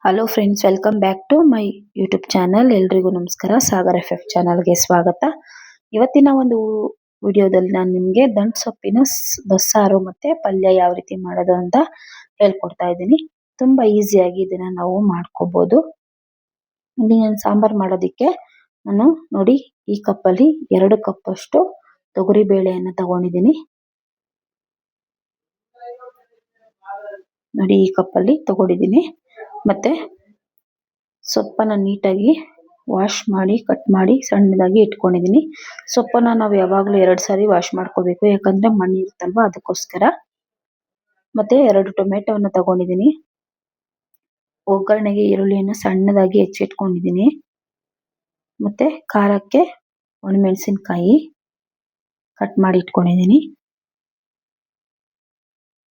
Hello friends, welcome back to my YouTube channel. ಎಲ್ರಿಗೂ ನಮಸ್ಕಾರ. Sagar F ಚಾನಲ್ಗೆ ಸ್ವಾಗತ. ಇವತ್ತಿನ ಒಂದು ವಿಡಿಯೋದಲ್ಲಿ ನಾನು ನಿಮಗೆ ದಂಟು ಸೊಪ್ಪಿನ ಬಸ್ಸಾರು ಮತ್ತೆ ಪಲ್ಯ ಯಾವ ರೀತಿ ಮಾಡೋದು ಅಂತ ಹೇಳ್ಕೊಡ್ತಾ ಇದ್ದೀನಿ. ತುಂಬಾ ಈಸಿಯಾಗಿ ಇದನ್ನ ನಾವು ಮಾಡ್ಕೋಬಹುದು. ಇಲ್ಲಿ ನಾನು ಸಾಂಬಾರ್ ಮಾಡೋದಿಕ್ಕೆ ನಾನು ನೋಡಿ ಈ ಕಪ್ಪಲ್ಲಿ 2 ಕಪ್ ಅಷ್ಟು ತೊಗರಿ ಬೇಳೆಯನ್ನು ತಗೊಂಡಿದ್ದೀನಿ. ನೋಡಿ ಈ ಕಪ್ಪಲ್ಲಿ ತಗೊಂಡಿದ್ದೀನಿ. ಮತ್ತೆ ಸೊಪ್ಪನ್ನ ನೀಟಾಗಿ ವಾಶ್ ಮಾಡಿ ಕಟ್ ಮಾಡಿ ಸಣ್ಣದಾಗಿ ಇಟ್ಕೊಂಡಿದ್ದೀನಿ. ಸೊಪ್ಪನ್ನ ನಾವು ಯಾವಾಗಲೂ 2 ಸಾರಿ ವಾಶ್ ಮಾಡ್ಕೋಬೇಕು, ಯಾಕಂದ್ರೆ ಮಣ್ಣು ಇರುತ್ತಲ್ವಾ, ಅದಕ್ಕೋಸ್ಕರ. ಮತ್ತೆ 2 ಟೊಮೆಟೊವನ್ನು ತಗೊಂಡಿದ್ದೀನಿ. ಒಗ್ಗರಣೆಗೆ ಈರುಳ್ಳಿಯನ್ನು ಸಣ್ಣದಾಗಿ ಹೆಚ್ಚಿಟ್ಕೊಂಡಿದ್ದೀನಿ. ಮತ್ತೆ ಖಾರಕ್ಕೆ ಒಣಮೆಣಸಿನಕಾಯಿ ಕಟ್ ಮಾಡಿ ಇಟ್ಕೊಂಡಿದ್ದೀನಿ.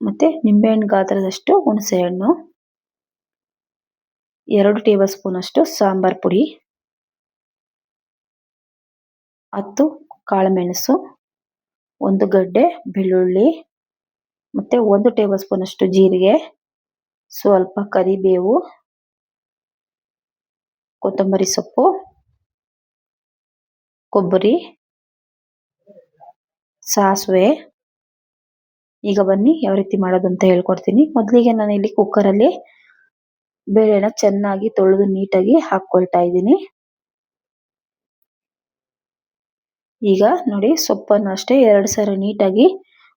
ಮತ್ತೆ ನಿಂಬೆಹಣ್ಣು ಗಾತ್ರದಷ್ಟು ಹುಣಸೆ ಹಣ್ಣು, 2 ಟೇಬಲ್ ಸ್ಪೂನ್ ಅಷ್ಟು ಸಾಂಬಾರ್ ಪುಡಿ, 10 ಕಾಳುಮೆಣಸು, 1 ಗಡ್ಡೆ ಬೆಳ್ಳುಳ್ಳಿ, ಮತ್ತೆ 1 ಟೇಬಲ್ ಸ್ಪೂನ್ ಅಷ್ಟು ಜೀರಿಗೆ, ಸ್ವಲ್ಪ ಕರಿಬೇವು, ಕೊತ್ತಂಬರಿ ಸೊಪ್ಪು, ಕೊಬ್ಬರಿ, ಸಾಸಿವೆ. ಈಗ ಬನ್ನಿ ಯಾವ ರೀತಿ ಮಾಡೋದು ಅಂತ ಹೇಳ್ಕೊಡ್ತೀನಿ. ಮೊದಲಿಗೆ ನಾನು ಇಲ್ಲಿ ಕುಕ್ಕರಲ್ಲಿ ಬೇಳೆನ ಚೆನ್ನಾಗಿ ತೊಳೆದು ನೀಟಾಗಿ ಹಾಕೊಳ್ತಾ ಇದ್ದೀನಿ. ಈಗ ನೋಡಿ ಸೊಪ್ಪನ್ನು ಅಷ್ಟೇ 2 ಸಾರಿ ನೀಟಾಗಿ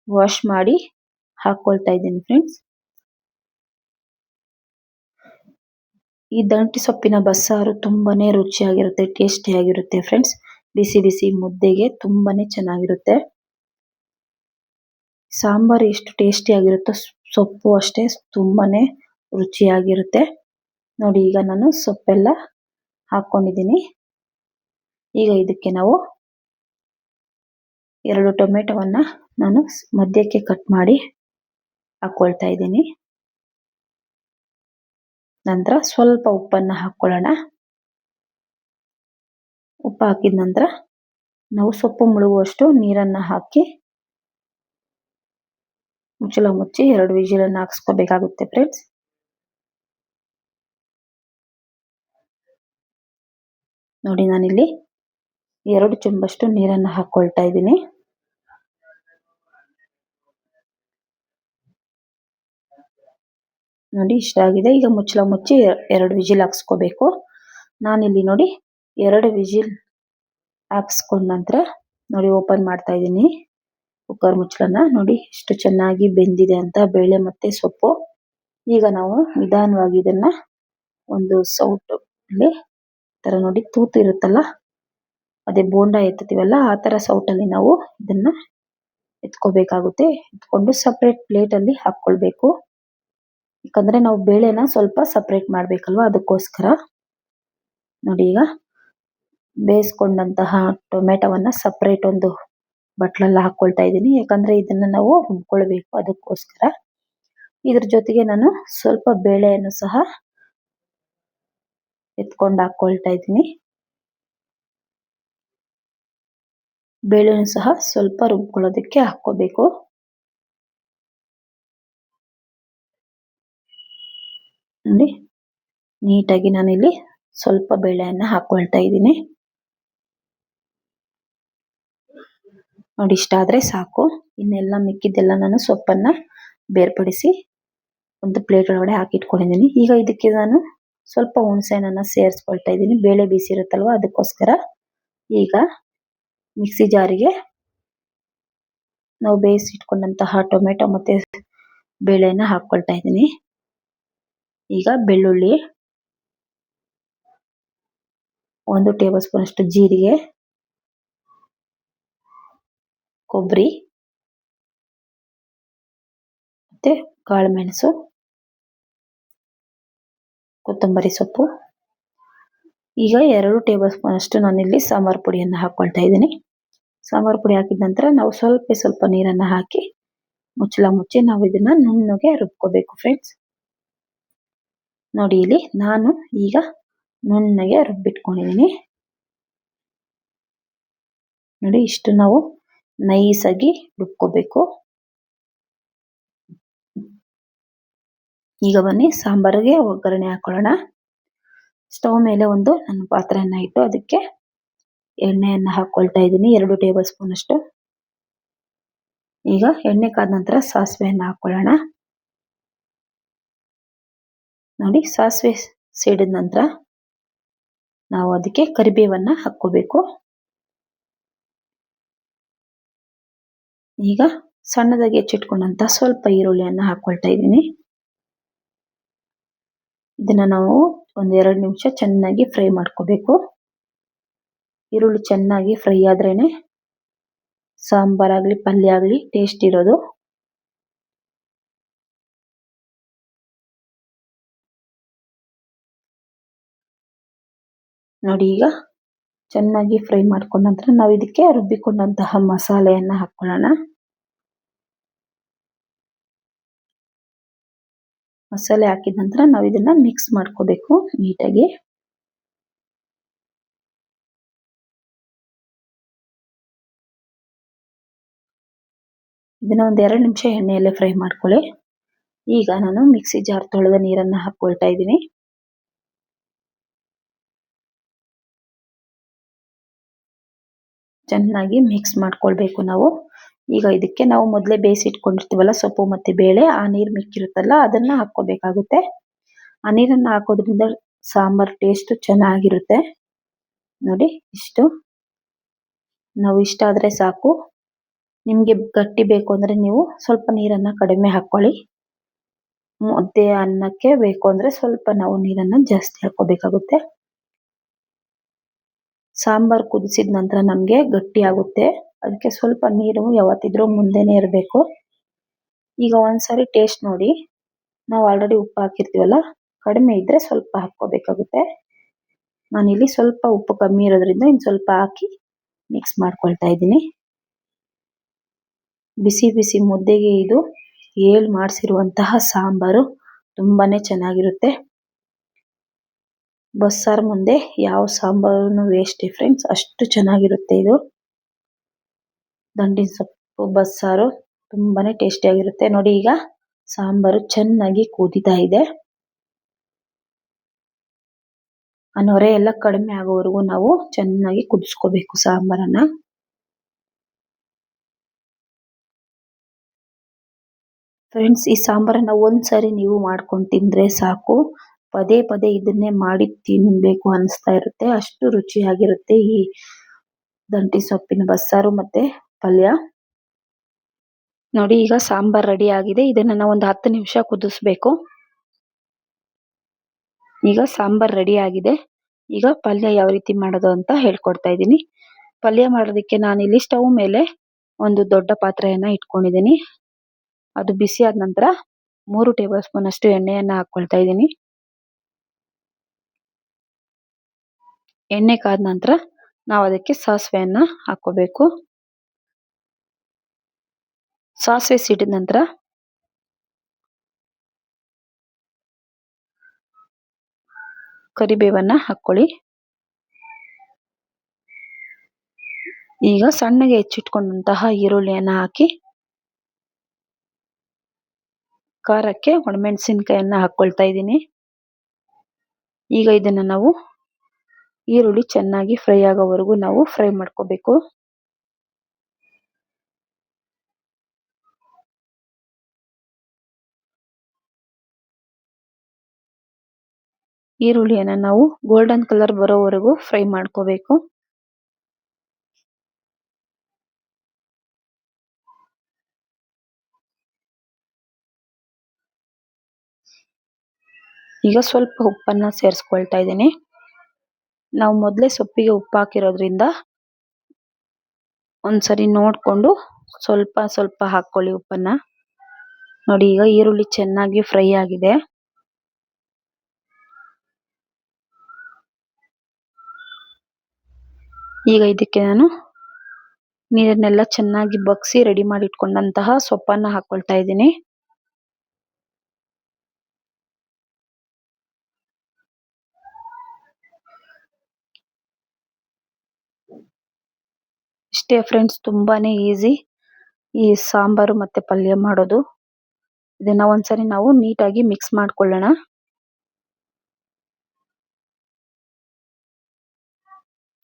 ವಾಶ್ ಮಾಡಿ ಹಾಕೊಳ್ತಾ ಇದ್ದೀನಿ ಫ್ರೆಂಡ್ಸ್. ಈ ದಂಟು ಸೊಪ್ಪಿನ ಬಸ್ಸಾರು ತುಂಬಾನೇ ರುಚಿಯಾಗಿರುತ್ತೆ, ಟೇಸ್ಟಿಯಾಗಿರುತ್ತೆ ಫ್ರೆಂಡ್ಸ್. ಬಿಸಿ ಬಿಸಿ ಮುದ್ದೆಗೆ ತುಂಬಾನೇ ಚೆನ್ನಾಗಿರುತ್ತೆ. ಸಾಂಬಾರು ಎಷ್ಟು ಟೇಸ್ಟಿಯಾಗಿರುತ್ತೋ ಸೊಪ್ಪು ಅಷ್ಟೇ ತುಂಬಾನೇ ರುಚಿಯಾಗಿರುತ್ತೆ. ನೋಡಿ ಈಗ ನಾನು ಸೊಪ್ಪೆಲ್ಲ ಹಾಕೊಂಡಿದ್ದೀನಿ. ಈಗ ಇದಕ್ಕೆ ನಾವು 2 ಟೊಮೆಟೊವನ್ನ ನಾನು ಮಧ್ಯಕ್ಕೆ ಕಟ್ ಮಾಡಿ ಹಾಕೊಳ್ತಾ ಇದ್ದೀನಿ. ನಂತರ ಸ್ವಲ್ಪ ಉಪ್ಪನ್ನ ಹಾಕೊಳ್ಳೋಣ. ಉಪ್ಪು ಹಾಕಿದ ನಂತರ ನಾವು ಸೊಪ್ಪು ಮುಳುಗುವಷ್ಟು ನೀರನ್ನ ಹಾಕಿ ಮುಚ್ಚಳ ಮುಚ್ಚಿ 2 ವಿಜಿಲನ್ನು ಹಾಕ್ಸ್ಕೋಬೇಕಾಗುತ್ತೆ ಫ್ರೆಂಡ್ಸ್. ನೋಡಿ ನಾನಿಲ್ಲಿ 2 ಚಮಚಷ್ಟು ನೀರನ್ನು ಹಾಕೊಳ್ತಾ ಇದ್ದೀನಿ. ನೋಡಿ ಇಷ್ಟ ಆಗಿದೆ. ಈಗ ಮುಚ್ಚಳ ಮುಚ್ಚಿ 2 ವಿಜಿಲ್ ಹಾಕ್ಸ್ಕೋಬೇಕು. ನಾನಿಲ್ಲಿ ನೋಡಿ 2 ವಿಜಿಲ್ ಹಾಕ್ಸ್ಕೊಂಡ ನಂತರ ನೋಡಿ ಓಪನ್ ಮಾಡ್ತಾ ಇದ್ದೀನಿ ಕುಕ್ಕರ್ ಮುಚ್ಚಳನ. ನೋಡಿ ಎಷ್ಟು ಚೆನ್ನಾಗಿ ಬೆಂದಿದೆ ಅಂತ ಬೇಳೆ ಮತ್ತೆ ಸೊಪ್ಪು. ಈಗ ನಾವು ನಿಧಾನವಾಗಿ ಇದನ್ನ ಒಂದು ಸೌಟು ಅಲ್ಲಿ ತರ ನೋಡಿ ತೂತು ಇರುತ್ತಲ್ಲ, ಅದೇ ಬೋಂಡ ಎತ್ತುತ್ತೀವಲ್ಲ ಆ ತರ ಸೌಟಲ್ಲಿ ನಾವು ಇದನ್ನ ಎತ್ಕೋಬೇಕಾಗುತ್ತೆ. ಎತ್ಕೊಂಡು ಸಪ್ರೇಟ್ ಪ್ಲೇಟ್ ಅಲ್ಲಿ ಹಾಕೊಳ್ಬೇಕು, ಯಾಕಂದ್ರೆ ನಾವು ಬೇಳೆನ ಸ್ವಲ್ಪ ಸಪ್ರೇಟ್ ಮಾಡ್ಬೇಕಲ್ವಾ, ಅದಕ್ಕೋಸ್ಕರ. ನೋಡಿ ಈಗ ಬೇಯಿಸ್ಕೊಂಡಂತಹ ಟೊಮೆಟೊವನ್ನ ಸಪ್ರೇಟ್ ಒಂದು ಬಟ್ಲಲ್ಲಿ ಹಾಕೊಳ್ತಾ ಇದ್ದೀನಿ, ಯಾಕಂದ್ರೆ ಇದನ್ನ ನಾವು ರುಬ್ಕೊಳ್ಬೇಕು, ಅದಕ್ಕೋಸ್ಕರ. ಇದ್ರ ಜೊತೆಗೆ ನಾನು ಸ್ವಲ್ಪ ಬೇಳೆಯನ್ನು ಸಹ ಎತ್ಕೊಂಡು ಹಾಕೊಳ್ತಾ ಇದ್ದೀನಿ. ಬೇಳೆನೂ ಸಹ ಸ್ವಲ್ಪ ರುಬ್ಕೊಳ್ಳೋದಕ್ಕೆ ಹಾಕೋಬೇಕು. ನೋಡಿ ನೀಟಾಗಿ ನಾನಿಲ್ಲಿ ಸ್ವಲ್ಪ ಬೇಳೆಯನ್ನ ಹಾಕೊಳ್ತಾ ಇದ್ದೀನಿ. ನೋಡಿ ಇಷ್ಟ ಆದ್ರೆ ಸಾಕು. ಇನ್ನೆಲ್ಲ ಮಿಕ್ಕಿದ್ದೆಲ್ಲ ನಾನು ಸೊಪ್ಪನ್ನ ಬೇರ್ಪಡಿಸಿ ಒಂದು ಪ್ಲೇಟ್ ಒಳಗಡೆ ಹಾಕಿಟ್ಕೊಂಡಿದ್ದೀನಿ. ಈಗ ಇದಕ್ಕೆ ನಾನು ಸ್ವಲ್ಪ ಹುಣಸೆಹಣ್ಣನ್ನ ಸೇರಿಸ್ಕೊಳ್ತಾ ಇದ್ದೀನಿ. ಬೇಳೆ ಬಿಸಿರುತ್ತಲ್ವ, ಅದಕ್ಕೋಸ್ಕರ. ಈಗ ಮಿಕ್ಸಿ ಜಾರಿಗೆ ನಾವು ಬೇಯಿಸಿಟ್ಕೊಂಡಂತಹ ಟೊಮೆಟೊ ಮತ್ತೆ ಬೇಳೆನ ಹಾಕೊಳ್ತಾ ಇದ್ದೀನಿ. ಈಗ ಬೆಳ್ಳುಳ್ಳಿ, 1 ಟೇಬಲ್ ಸ್ಪೂನ್ ಅಷ್ಟು ಜೀರಿಗೆ, ಕೊಬ್ಬರಿ ಮತ್ತೆ ಕಾಳುಮೆಣಸು, ಕೊತ್ತಂಬರಿ ಸೊಪ್ಪು. ಈಗ 2 ಟೇಬಲ್ ಸ್ಪೂನ್ ಅಷ್ಟು ನಾನಿಲ್ಲಿ ಸಾಂಬಾರ್ ಪುಡಿಯನ್ನು ಹಾಕೊಳ್ತಾ ಇದ್ದೀನಿ. ಸಾಂಬಾರ್ ಪುಡಿ ಹಾಕಿದ ನಂತರ ನಾವು ಸ್ವಲ್ಪ ನೀರನ್ನ ಹಾಕಿ ಮುಚ್ಚಳ ಮುಚ್ಚಿ ನಾವು ಇದನ್ನ ನುಣ್ಣಗೆ ರುಬ್ಕೋಬೇಕು ಫ್ರೆಂಡ್ಸ್. ನೋಡಿ ಇಲ್ಲಿ ನಾನು ಈಗ ನುಣ್ಣಗೆ ರುಬ್ಬಿಟ್ಕೊಂಡಿದ್ದೀನಿ. ನೋಡಿ ಇಷ್ಟು ನಾವು ನೈಸಾಗಿ ರುಬ್ಕೋಬೇಕು. ಈಗ ಬನ್ನಿ ಸಾಂಬಾರಿಗೆ ಒಗ್ಗರಣೆ ಹಾಕೊಳ್ಳೋಣ. ಸ್ಟವ್ ಮೇಲೆ ನಾನು ಪಾತ್ರೆಯನ್ನ ಇಟ್ಟು ಅದಕ್ಕೆ ಎಣ್ಣೆಯನ್ನ ಹಾಕೊಳ್ತಾ ಇದ್ದೀನಿ 2 ಟೇಬಲ್ ಸ್ಪೂನ್ ಅಷ್ಟು. ಈಗ ಎಣ್ಣೆ ಕಾದ ನಂತರ ಸಾಸಿವೆಯನ್ನ ಹಾಕೊಳ್ಳೋಣ. ನೋಡಿ ಸಾಸಿವೆ ಸಿಡಿದ ನಂತರ ನಾವು ಅದಕ್ಕೆ ಕರಿಬೇವನ್ನ ಹಾಕೋಬೇಕು. ಈಗ ಸಣ್ಣದಾಗಿ ಹೆಚ್ಚಿಟ್ಕೊಂಡಂತ ಸ್ವಲ್ಪ ಈರುಳ್ಳಿಯನ್ನ ಹಾಕೊಳ್ತಾ ಇದ್ದೀನಿ. ಇದನ್ನ ನಾವು 1-2 ನಿಮಿಷ ಚೆನ್ನಾಗಿ ಫ್ರೈ ಮಾಡ್ಕೋಬೇಕು. ಈರುಳ್ಳಿ ಚೆನ್ನಾಗಿ ಫ್ರೈ ಆದ್ರೇನೆ ಸಾಂಬಾರಾಗ್ಲಿ ಪಲ್ಯ ಆಗ್ಲಿ ಟೇಸ್ಟ್ ಇರೋದು. ನೋಡಿ ಈಗ ಚೆನ್ನಾಗಿ ಫ್ರೈ ಮಾಡ್ಕೊಂಡ ನಂತರ ನಾವು ಇದಕ್ಕೆ ರುಬ್ಬಿಕೊಂಡಂತಹ ಮಸಾಲೆಯನ್ನ ಹಾಕೊಳ್ಳೋಣ. ಮಸಾಲೆ ಹಾಕಿದ ನಂತರ ನಾವು ಇದನ್ನ ಮಿಕ್ಸ್ ಮಾಡ್ಕೋಬೇಕು ನೀಟಾಗಿ. ಇದನ್ನ 1-2 ನಿಮಿಷ ಎಣ್ಣೆಯಲ್ಲೇ ಫ್ರೈ ಮಾಡ್ಕೊಳ್ಳಿ. ಈಗ ನಾನು ಮಿಕ್ಸಿ ಜಾರ್ ತೊಳೆದ ನೀರನ್ನ ಹಾಕೊಳ್ತಾ ಇದ್ದೀನಿ. ಚೆನ್ನಾಗಿ ಮಿಕ್ಸ್ ಮಾಡ್ಕೊಳ್ಬೇಕು ನಾವು. ಈಗ ಇದಕ್ಕೆ ನಾವು ಮೊದಲೇ ಬೇಯಿಸಿಟ್ಕೊಂಡಿರ್ತೀವಲ್ಲ ಸೊಪ್ಪು ಮತ್ತೆ ಬೇಳೆ, ಆ ನೀರು ಮಿಕ್ಕಿರುತ್ತಲ್ಲ ಅದನ್ನ ಹಾಕೋಬೇಕಾಗುತ್ತೆ. ಆ ನೀರನ್ನ ಹಾಕೋದ್ರಿಂದ ಸಾಂಬಾರ್ ಟೇಸ್ಟ್ ಚೆನ್ನಾಗಿರುತ್ತೆ. ನೋಡಿ ಇಷ್ಟು ನಾವು ಇಷ್ಟ ಆದ್ರೆ ಸಾಕು. ನಿಮ್ಗೆ ಗಟ್ಟಿ ಬೇಕು ಅಂದ್ರೆ ನೀವು ಸ್ವಲ್ಪ ನೀರನ್ನ ಕಡಿಮೆ ಹಾಕೊಳ್ಳಿ. ಮುದ್ದೆ ಅನ್ನಕ್ಕೆ ಬೇಕು ಅಂದ್ರೆ ಸ್ವಲ್ಪ ನಾವು ನೀರನ್ನ ಜಾಸ್ತಿ ಹಾಕೋಬೇಕಾಗುತ್ತೆ. ಸಾಂಬಾರ್ ಕುದಿಸಿದ ನಂತರ ನಮ್ಗೆ ಗಟ್ಟಿ ಆಗುತ್ತೆ. ಅದಕ್ಕೆ ಸ್ವಲ್ಪ ನೀರು ಯಾವತ್ತಿದ್ರೂ ಮುಂದೆನೆ ಇರಬೇಕು. ಈಗ ಒಂದ್ಸರಿ ಟೇಸ್ಟ್ ನೋಡಿ. ನಾವು ಆಲ್ರೆಡಿ ಉಪ್ಪು ಹಾಕಿರ್ತೀವಲ್ಲ, ಕಡಿಮೆ ಇದ್ರೆ ಸ್ವಲ್ಪ ಹಾಕೋಬೇಕಾಗುತ್ತೆ. ನಾನಿಲ್ಲಿ ಸ್ವಲ್ಪ ಉಪ್ಪು ಕಮ್ಮಿ ಇರೋದ್ರಿಂದ ಇನ್ನು ಸ್ವಲ್ಪ ಹಾಕಿ ಮಿಕ್ಸ್ ಮಾಡ್ಕೊಳ್ತಾ ಇದ್ದೀನಿ. ಬಿಸಿ ಬಿಸಿ ಮುದ್ದೆಗೆ ಇದು ಮಾಡಿಸಿರುವಂತಹ ಸಾಂಬಾರು ತುಂಬಾನೇ ಚೆನ್ನಾಗಿರುತ್ತೆ. ಬಸ್ಸಾರು ಮುಂದೆ ಯಾವ ಸಾಂಬಾರು ವೇಸ್ಟ್ ಫ್ರೆಂಡ್ಸ್, ಅಷ್ಟು ಚೆನ್ನಾಗಿರುತ್ತೆ ಇದು. ದಂಟಿನ ಸೊಪ್ಪು ಬಸ್ಸಾರು ತುಂಬಾನೇ ಟೇಸ್ಟಿಯಾಗಿರುತ್ತೆ. ನೋಡಿ ಈಗ ಸಾಂಬಾರು ಚೆನ್ನಾಗಿ ಕುದೀತಾ ಇದೆ. ಆ ನೊರೆ ಎಲ್ಲ ಕಡಿಮೆ ಆಗೋವರೆಗೂ ನಾವು ಚೆನ್ನಾಗಿ ಕುದಿಸ್ಕೋಬೇಕು ಸಾಂಬಾರನ್ನ. ಫ್ರೆಂಡ್ಸ್, ಈ ಸಾಂಬಾರನ್ನ ಒಂದ್ಸರಿ ನೀವು ಮಾಡ್ಕೊಂಡು ತಿಂದ್ರೆ ಸಾಕು, ಪದೇ ಪದೇ ಇದನ್ನೇ ಮಾಡಿ ತಿನ್ಬೇಕು ಅನಿಸ್ತಾ ಇರುತ್ತೆ. ಅಷ್ಟು ರುಚಿಯಾಗಿರುತ್ತೆ ಈ ದಂಟಿ ಸೊಪ್ಪಿನ ಬಸ್ಸಾರು ಮತ್ತೆ ಪಲ್ಯ. ನೋಡಿ ಈಗ ಸಾಂಬಾರ್ ರೆಡಿ ಆಗಿದೆ. ಇದನ್ನ ನಾವು 10 ನಿಮಿಷ ಕುದಿಸ್ಬೇಕು. ಈಗ ಸಾಂಬಾರ್ ರೆಡಿ ಆಗಿದೆ. ಈಗ ಪಲ್ಯ ಯಾವ ರೀತಿ ಮಾಡೋದು ಅಂತ ಹೇಳ್ಕೊಡ್ತಾ ಇದ್ದೀನಿ. ಪಲ್ಯ ಮಾಡೋದಕ್ಕೆ ನಾನಿಲ್ಲಿ ಸ್ಟವ್ ಮೇಲೆ ಒಂದು ದೊಡ್ಡ ಪಾತ್ರೆಯನ್ನ ಇಟ್ಕೊಂಡಿದ್ದೀನಿ. ಅದು ಬಿಸಿ ಆದ ನಂತರ 3 ಟೇಬಲ್ ಸ್ಪೂನ್ ಅಷ್ಟು ಎಣ್ಣೆಯನ್ನ ಹಾಕೊಳ್ತಾ ಇದ್ದೀನಿ. ಎಣ್ಣೆ ಕಾದ ನಂತರ ನಾವು ಅದಕ್ಕೆ ಸಾಸಿವೆಯನ್ನ ಹಾಕೋಬೇಕು. ಸಾಸಿವೆ ಸಿಡಿದ ನಂತರ ಕರಿಬೇವನ್ನ ಹಾಕೊಳ್ಳಿ. ಈಗ ಸಣ್ಣಗೆ ಹೆಚ್ಚಿಟ್ಕೊಂಡಂತಹ ಈರುಳ್ಳಿಯನ್ನ ಹಾಕಿ ಖಾರಕ್ಕೆ ಒಣಮೆಣಸಿನಕಾಯನ್ನ ಹಾಕೊಳ್ತಾ ಇದ್ದೀನಿ. ಈಗ ಇದನ್ನ ನಾವು ಈರುಳ್ಳಿ ಚೆನ್ನಾಗಿ ಫ್ರೈ ಆಗೋವರೆಗೂ ನಾವು ಫ್ರೈ ಮಾಡ್ಕೋಬೇಕು. ಈರುಳ್ಳಿಯನ್ನ ನಾವು ಗೋಲ್ಡನ್ ಕಲರ್ ಬರೋವರೆಗೂ ಫ್ರೈ ಮಾಡ್ಕೋಬೇಕು. ಈಗ ಸ್ವಲ್ಪ ಉಪ್ಪನ್ನ ಸೇರಿಸ್ಕೊಳ್ತಾ ಇದ್ದೀನಿ. ನಾವು ಮೊದಲೇ ಸೊಪ್ಪಿಗೆ ಉಪ್ಪು ಹಾಕಿರೋದ್ರಿಂದ ಒಂದ್ಸರಿ ನೋಡ್ಕೊಂಡು ಸ್ವಲ್ಪ ಸ್ವಲ್ಪ ಹಾಕೊಳ್ಳಿ ಉಪ್ಪನ್ನ. ನೋಡಿ ಈಗ ಈರುಳ್ಳಿ ಚೆನ್ನಾಗಿ ಫ್ರೈ ಆಗಿದೆ. ಈಗ ಇದಕ್ಕೆ ನಾನು ನೀರನ್ನೆಲ್ಲ ಚೆನ್ನಾಗಿ ಬಗ್ಸಿ ರೆಡಿ ಮಾಡಿ ಇಟ್ಕೊಂಡಂತಹ ಸೊಪ್ಪನ್ನ ಹಾಕೊಳ್ತಾ ಇದ್ದೀನಿ. ಇಷ್ಟೇ ಫ್ರೆಂಡ್ಸ್, ತುಂಬಾನೇ ಈಸಿ ಈ ಸಾಂಬಾರು ಮತ್ತೆ ಪಲ್ಯ ಮಾಡೋದು. ಇದನ್ನ ಒಂದ್ಸರಿ ನಾವು ನೀಟಾಗಿ ಮಿಕ್ಸ್ ಮಾಡ್ಕೊಳ್ಳೋಣ.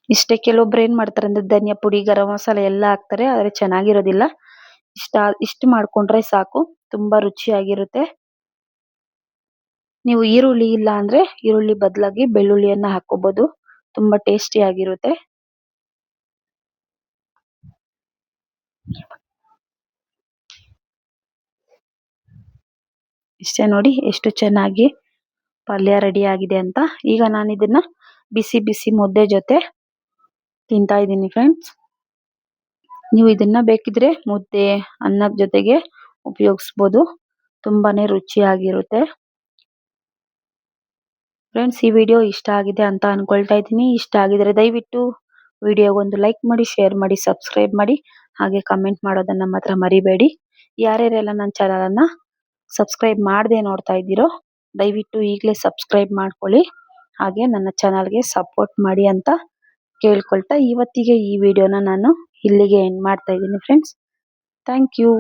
ಇಷ್ಟೇ, ಕೆಲವೊಬ್ರು ಏನ್ ಮಾಡ್ತಾರೆ ಅಂದ್ರೆ ಧನಿಯಾ ಪುಡಿ ಗರಂ ಮಸಾಲೆ ಎಲ್ಲ ಹಾಕ್ತಾರೆ, ಆದ್ರೆ ಚೆನ್ನಾಗಿರೋದಿಲ್ಲ. ಇಷ್ಟು ಮಾಡ್ಕೊಂಡ್ರೆ ಸಾಕು, ತುಂಬಾ ರುಚಿಯಾಗಿರುತ್ತೆ. ನೀವು ಈರುಳ್ಳಿ ಇಲ್ಲ ಅಂದ್ರೆ ಈರುಳ್ಳಿ ಬದಲಾಗಿ ಬೆಳ್ಳುಳ್ಳಿಯನ್ನ ಹಾಕೋಬಹುದು, ತುಂಬಾ ಟೇಸ್ಟಿ ಆಗಿರುತ್ತೆ. ಇಷ್ಟೇ ನೋಡಿ ಎಷ್ಟು ಚೆನ್ನಾಗಿ ಪಲ್ಯ ರೆಡಿ ಆಗಿದೆ ಅಂತ. ಈಗ ನಾನು ಇದನ್ನ ಬಿಸಿ ಬಿಸಿ ಮುದ್ದೆ ಜೊತೆ ತಿಂತಾ ಇದ್ದೀನಿ ಫ್ರೆಂಡ್ಸ್. ನೀವು ಇದನ್ನ ಬೇಕಿದ್ರೆ ಮುದ್ದೆ ಅನ್ನದ ಜೊತೆಗೆ ಉಪಯೋಗಿಸಬಹುದು, ತುಂಬಾನೇ ರುಚಿಯಾಗಿರುತ್ತೆ. ಫ್ರೆಂಡ್ಸ್, ಈ ವಿಡಿಯೋ ಇಷ್ಟ ಆಗಿದೆ ಅಂತ ಅನ್ಕೊಳ್ತಾ ಇದ್ದೀನಿ. ಇಷ್ಟ ಆಗಿದ್ರೆ ದಯವಿಟ್ಟು ವಿಡಿಯೋಗೊಂದು ಲೈಕ್ ಮಾಡಿ, ಶೇರ್ ಮಾಡಿ, ಸಬ್ಸ್ಕ್ರೈಬ್ ಮಾಡಿ, ಹಾಗೆ ಕಮೆಂಟ್ ಮಾಡೋದನ್ನ ಮಾತ್ರ ಮರಿಬೇಡಿ. ಯಾರ್ಯಾರೆಲ್ಲ ನನ್ನ ಚಾನಲ್ ಅನ್ನ ಸಬ್ಸ್ಕ್ರೈಬ್ ಮಾಡದೆ ನೋಡ್ತಾ ಇದ್ದೀರೋ ದಯವಿಟ್ಟು ಈಗಲೇ ಸಬ್ಸ್ಕ್ರೈಬ್ ಮಾಡ್ಕೊಳ್ಳಿ, ಹಾಗೆ ನನ್ನ ಚಾನಲ್ಗೆ ಸಪೋರ್ಟ್ ಮಾಡಿ ಅಂತ ಕೇಳ್ಕೊಳ್ತಾ ಇವತ್ತಿಗೆ ಈ ವಿಡಿಯೋನ ನಾನು ಇಲ್ಲಿಗೆ ಎಂಡ್ ಮಾಡ್ತಾ ಇದ್ದೀನಿ ಫ್ರೆಂಡ್ಸ್. Thank you.